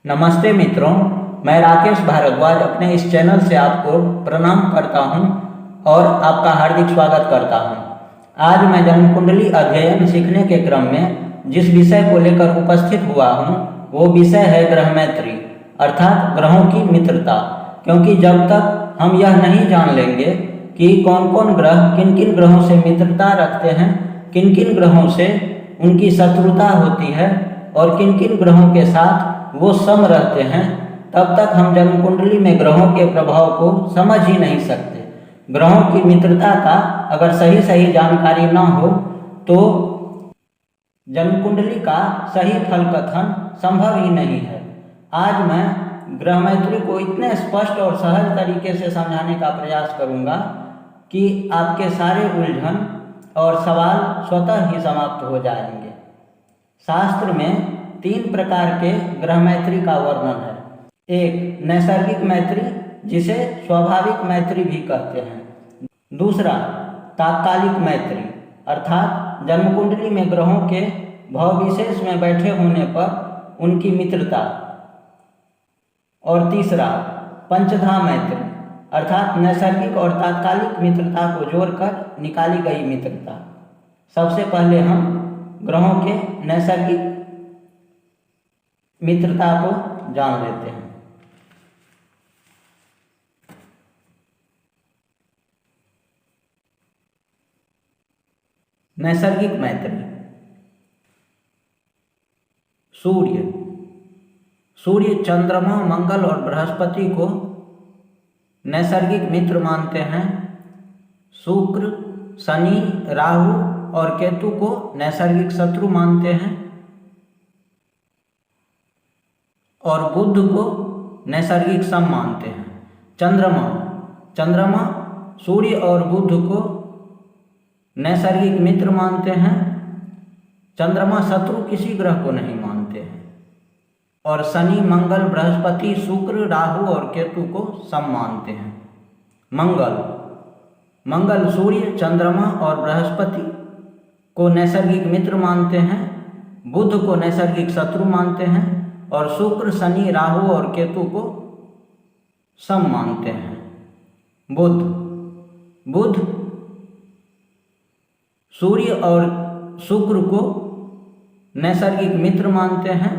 नमस्ते मित्रों, मैं राकेश भारद्वाज अपने इस चैनल से आपको प्रणाम करता हूं और आपका हार्दिक स्वागत करता हूं। आज मैं जन्म कुंडली अध्ययन सीखने के क्रम में जिस विषय को लेकर उपस्थित हुआ हूं वो विषय है ग्रह मैत्री अर्थात ग्रहों की मित्रता। क्योंकि जब तक हम यह नहीं जान लेंगे कि कौन कौन ग्रह किन किन ग्रहों से मित्रता रखते हैं, किन किन ग्रहों से उनकी शत्रुता होती है और किन किन ग्रहों के साथ वो सम रहते हैं, तब तक हम जन्म कुंडली में ग्रहों के प्रभाव को समझ ही नहीं सकते। ग्रहों की मित्रता का अगर सही सही जानकारी न हो तो जन्म कुंडली का सही फल कथन संभव ही नहीं है। आज मैं ग्रह मैत्री को इतने स्पष्ट और सहज तरीके से समझाने का प्रयास करूंगा कि आपके सारे उलझन और सवाल स्वतः ही समाप्त हो जाएंगे। शास्त्र में 3 प्रकार के ग्रह मैत्री का वर्णन है। एक नैसर्गिक मैत्री, जिसे स्वाभाविक मैत्री भी कहते हैं। दूसरा तात्कालिक मैत्री अर्थात जन्म कुंडली में ग्रहों के भाव विशेष में बैठे होने पर उनकी मित्रता। और तीसरा पंचधा मैत्री अर्थात नैसर्गिक और तात्कालिक मित्रता को जोड़कर निकाली गई मित्रता। सबसे पहले हम ग्रहों के नैसर्गिक मित्रता को जान लेते हैं। नैसर्गिक मैत्री। सूर्य, चंद्रमा, मंगल और बृहस्पति को नैसर्गिक मित्र मानते हैं। शुक्र, शनि, राहु और केतु को नैसर्गिक शत्रु मानते हैं और बुध को नैसर्गिक सम मानते हैं। चंद्रमा सूर्य और बुध को नैसर्गिक मित्र मानते हैं। चंद्रमा शत्रु किसी ग्रह को नहीं मानते हैं। और शनि, मंगल, बृहस्पति, शुक्र, राहु और केतु को सम मानते हैं। मंगल सूर्य, चंद्रमा और बृहस्पति को नैसर्गिक मित्र मानते हैं। बुध को नैसर्गिक शत्रु मानते हैं और शुक्र, शनि, राहु और केतु को सम मानते हैं। बुध सूर्य और शुक्र को नैसर्गिक मित्र मानते हैं।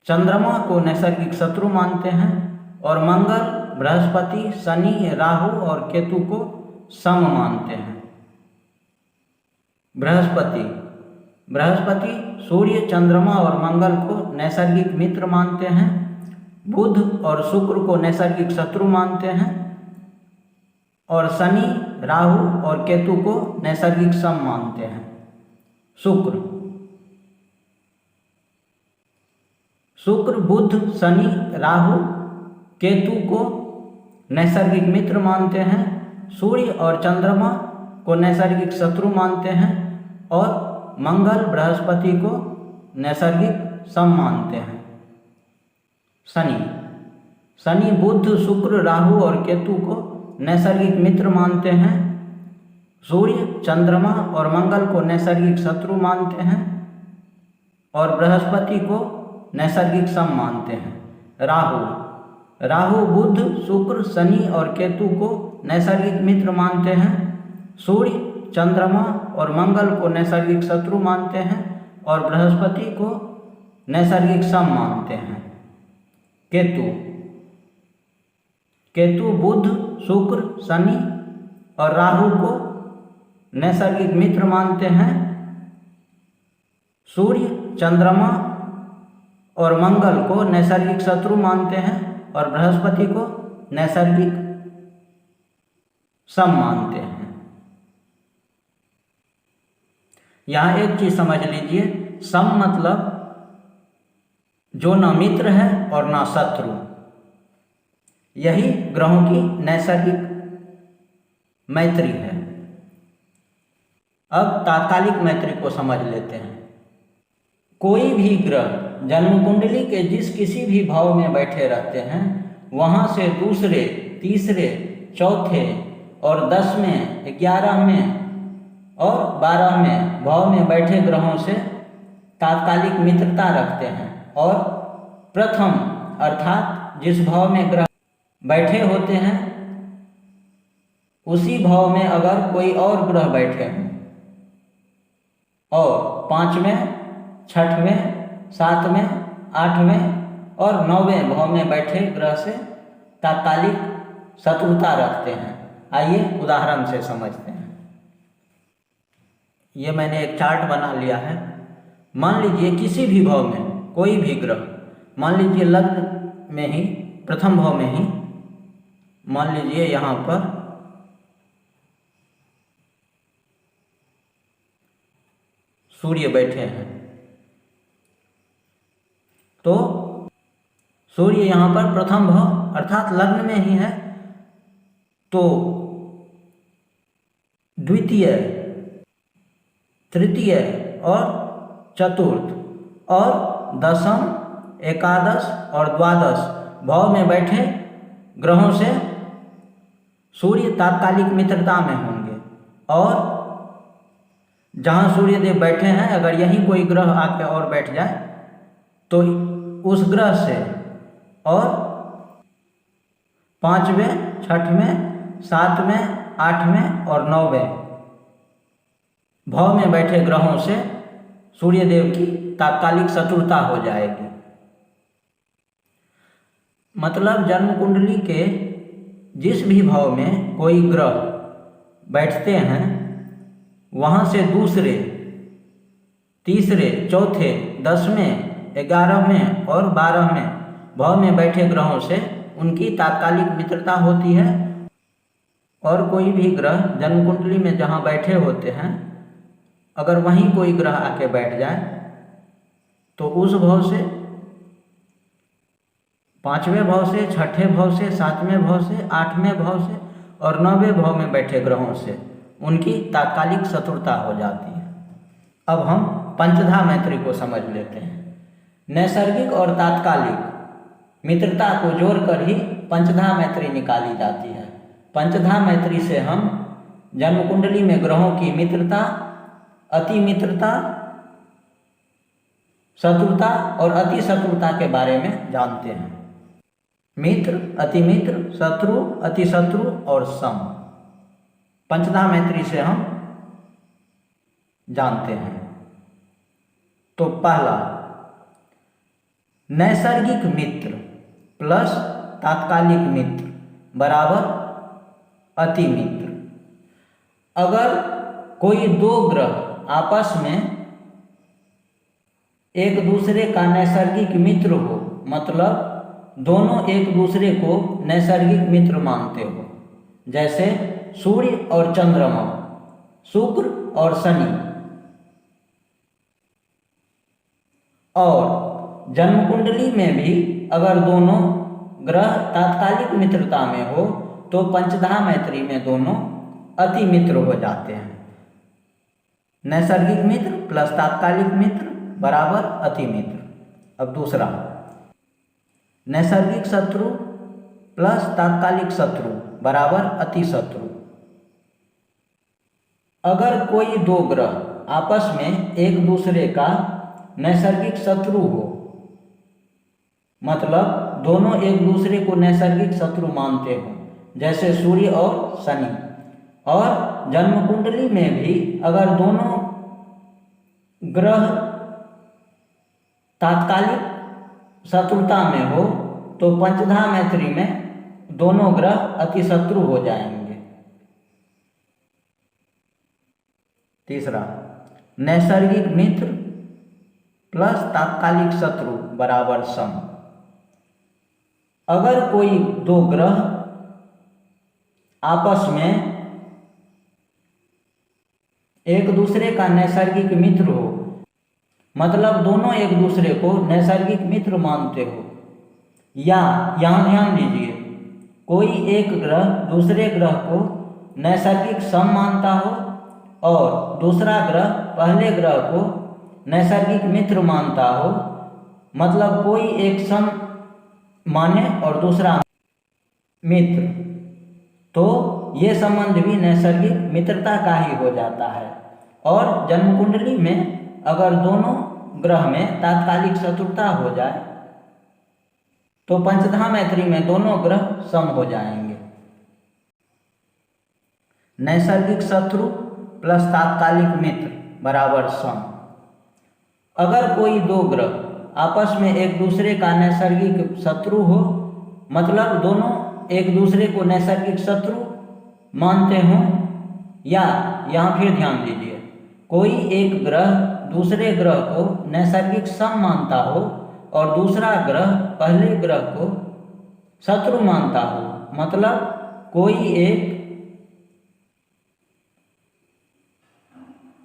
चंद्रमा को नैसर्गिक शत्रु मानते हैं और मंगल, बृहस्पति, शनि, राहु और केतु को सम मानते हैं। बृहस्पति सूर्य, चंद्रमा और मंगल को नैसर्गिक मित्र मानते हैं। बुध और शुक्र को नैसर्गिक शत्रु मानते हैं और शनि, राहु और केतु को नैसर्गिक सम मानते हैं। शुक्र, बुध, शनि, राहु, केतु को नैसर्गिक मित्र मानते हैं। सूर्य और चंद्रमा को नैसर्गिक शत्रु मानते हैं और मंगल, बृहस्पति को नैसर्गिक सम मानते हैं। शनि, बुध, शुक्र, राहु और केतु को नैसर्गिक मित्र मानते हैं। सूर्य, चंद्रमा और मंगल को नैसर्गिक शत्रु मानते हैं और बृहस्पति को नैसर्गिक सम मानते हैं। राहु, बुध, शुक्र, शनि और केतु को नैसर्गिक मित्र मानते हैं। सूर्य, चंद्रमा और मंगल को नैसर्गिक शत्रु मानते हैं और बृहस्पति को नैसर्गिक सम मानते हैं। केतु बुध, शुक्र, शनि और राहु को नैसर्गिक मित्र मानते हैं। सूर्य, चंद्रमा और मंगल को नैसर्गिक शत्रु मानते हैं और बृहस्पति को नैसर्गिक सम मानते हैं। यहाँ एक चीज समझ लीजिए, सम मतलब जो न मित्र है और न शत्रु। यही ग्रहों की नैसर्गिक मैत्री है। अब तात्कालिक मैत्री को समझ लेते हैं। कोई भी ग्रह जन्म कुंडली के जिस किसी भी भाव में बैठे रहते हैं, वहां से दूसरे, तीसरे, चौथे और 10वें, 11वें और 12वें भाव में बैठे ग्रहों से तात्कालिक मित्रता रखते हैं। और प्रथम अर्थात जिस भाव में ग्रह बैठे होते हैं उसी भाव में अगर कोई और ग्रह बैठे हैं और 5वें, 6वें, 7वें, 8वें और 9वें भाव में बैठे ग्रह से तात्कालिक शत्रुता रखते हैं। आइए उदाहरण से समझते हैं। ये मैंने एक चार्ट बना लिया है। मान लीजिए किसी भी भाव में कोई भी ग्रह, मान लीजिए लग्न में ही प्रथम भाव में ही मान लीजिए यहाँ पर सूर्य बैठे हैं, तो सूर्य यहाँ पर प्रथम भाव अर्थात लग्न में ही है, तो द्वितीय, तृतीय और चतुर्थ और दशम, एकादश और द्वादश भाव में बैठे ग्रहों से सूर्य तात्कालिक मित्रता में होंगे। और जहाँ सूर्यदेव बैठे हैं अगर यहीं कोई ग्रह आके और बैठ जाए तो उस ग्रह से और 5वें, 6वें, 7वें, 8वें और 9वें भाव में बैठे ग्रहों से सूर्यदेव की तात्कालिक शत्रुता हो जाएगी। मतलब जन्म कुंडली के जिस भी भाव में कोई ग्रह बैठते हैं वहाँ से दूसरे, तीसरे, चौथे, 10वें, 11वें और 12वें भाव में बैठे ग्रहों से उनकी तात्कालिक मित्रता होती है। और कोई भी ग्रह जन्म कुंडली में जहाँ बैठे होते हैं अगर वहीं कोई ग्रह आके बैठ जाए तो उस भाव से, 5वें भाव से, 6ठे भाव से, 7वें भाव से, 8वें भाव से और 9वें भाव में बैठे ग्रहों से उनकी तात्कालिक शत्रुता हो जाती है। अब हम पंचधा मैत्री को समझ लेते हैं। नैसर्गिक और तात्कालिक मित्रता को जोड़कर ही पंचधा मैत्री निकाली जाती है। पंचधा मैत्री से हम जन्म कुंडली में ग्रहों की मित्रता, अति मित्रता, शत्रुता और अति शत्रुता के बारे में जानते हैं। मित्र, अतिमित्र, शत्रु, अति शत्रु और सम, पंचधा मैत्री से हम जानते हैं। तो पहला, नैसर्गिक मित्र प्लस तात्कालिक मित्र बराबर अति मित्र। अगर कोई दो ग्रह आपस में एक दूसरे का नैसर्गिक मित्र हो, मतलब दोनों एक दूसरे को नैसर्गिक मित्र मानते हो, जैसे सूर्य और चंद्रमा, शुक्र और शनि, और जन्म कुंडली में भी अगर दोनों ग्रह तात्कालिक मित्रता में हो तो पंचधा मैत्री में दोनों अति मित्र हो जाते हैं। नैसर्गिक मित्र प्लस तात्कालिक मित्र बराबर अति मित्र। अब दूसरा, नैसर्गिक शत्रु प्लस तात्कालिक शत्रु बराबर अति शत्रु। अगर कोई दो ग्रह आपस में एक दूसरे का नैसर्गिक शत्रु हो, मतलब दोनों एक दूसरे को नैसर्गिक शत्रु मानते हो, जैसे सूर्य और शनि, और जन्म कुंडली में भी अगर दोनों ग्रह तात्कालिक शत्रुता में हो तो पंचधा मैत्री में दोनों ग्रह अति शत्रु हो जाएंगे। तीसरा, नैसर्गिक मित्र प्लस तात्कालिक शत्रु बराबर सम। अगर कोई दो ग्रह आपस में एक दूसरे का नैसर्गिक मित्र हो, मतलब दोनों एक दूसरे को नैसर्गिक मित्र मानते हो, या यहाँ ध्यान दीजिए, कोई एक ग्रह दूसरे ग्रह को नैसर्गिक सम मानता हो और दूसरा ग्रह पहले ग्रह को नैसर्गिक मित्र मानता हो, मतलब कोई एक सम माने और दूसरा मित्र, तो ये संबंध भी नैसर्गिक मित्रता का ही हो जाता है। और जन्म कुंडली में अगर दोनों ग्रह में तात्कालिक शत्रुता हो जाए तो पंचधा मैत्री में दोनों ग्रह सम हो जाएंगे। नैसर्गिक शत्रु प्लस तात्कालिक मित्र बराबर सम। अगर कोई दो ग्रह आपस में एक दूसरे का नैसर्गिक शत्रु हो, मतलब दोनों एक दूसरे को नैसर्गिक शत्रु मानते हों, या यहाँ फिर ध्यान दीजिए, कोई एक ग्रह दूसरे ग्रह को नैसर्गिक सम मानता हो और दूसरा ग्रह पहले ग्रह को शत्रु मानता हो, मतलब कोई एक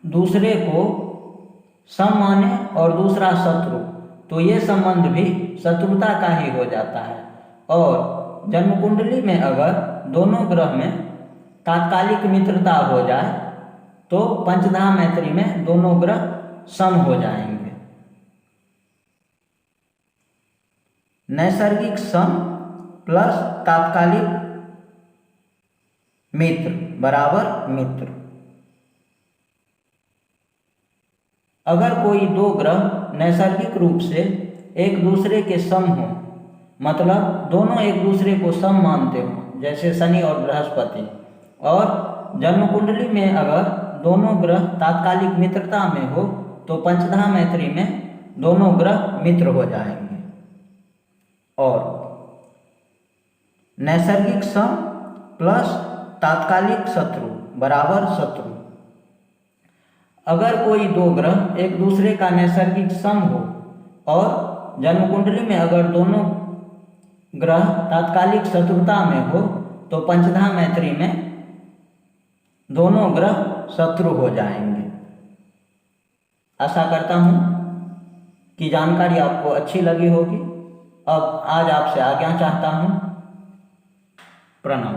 दूसरे को सम माने और दूसरा शत्रु, तो ये संबंध भी शत्रुता का ही हो जाता है। और जन्म कुंडली में अगर दोनों ग्रह में तात्कालिक मित्रता हो जाए तो पंचधा मैत्री में दोनों ग्रह सम हो जाएंगे। नैसर्गिक सम प्लस तात्कालिक मित्र बराबर मित्र। अगर कोई दो ग्रह नैसर्गिक रूप से एक दूसरे के सम हो, मतलब दोनों एक दूसरे को सम मानते हो, जैसे शनि और बृहस्पति, और जन्म कुंडली में अगर दोनों ग्रह तात्कालिक मित्रता में हो तो पंचधा मैत्री में दोनों ग्रह मित्र हो जाएंगे। और नैसर्गिक सम प्लस तात्कालिक शत्रु बराबर शत्रु। अगर कोई दो ग्रह एक दूसरे का नैसर्गिक सम हो और जन्म कुंडली में अगर दोनों ग्रह तात्कालिक शत्रुता में हो तो पंचधा मैत्री में दोनों ग्रह शत्रु हो जाएंगे। आशा करता हूँ कि जानकारी आपको अच्छी लगी होगी। अब आज आपसे आज्ञा चाहता हूँ। प्रणाम।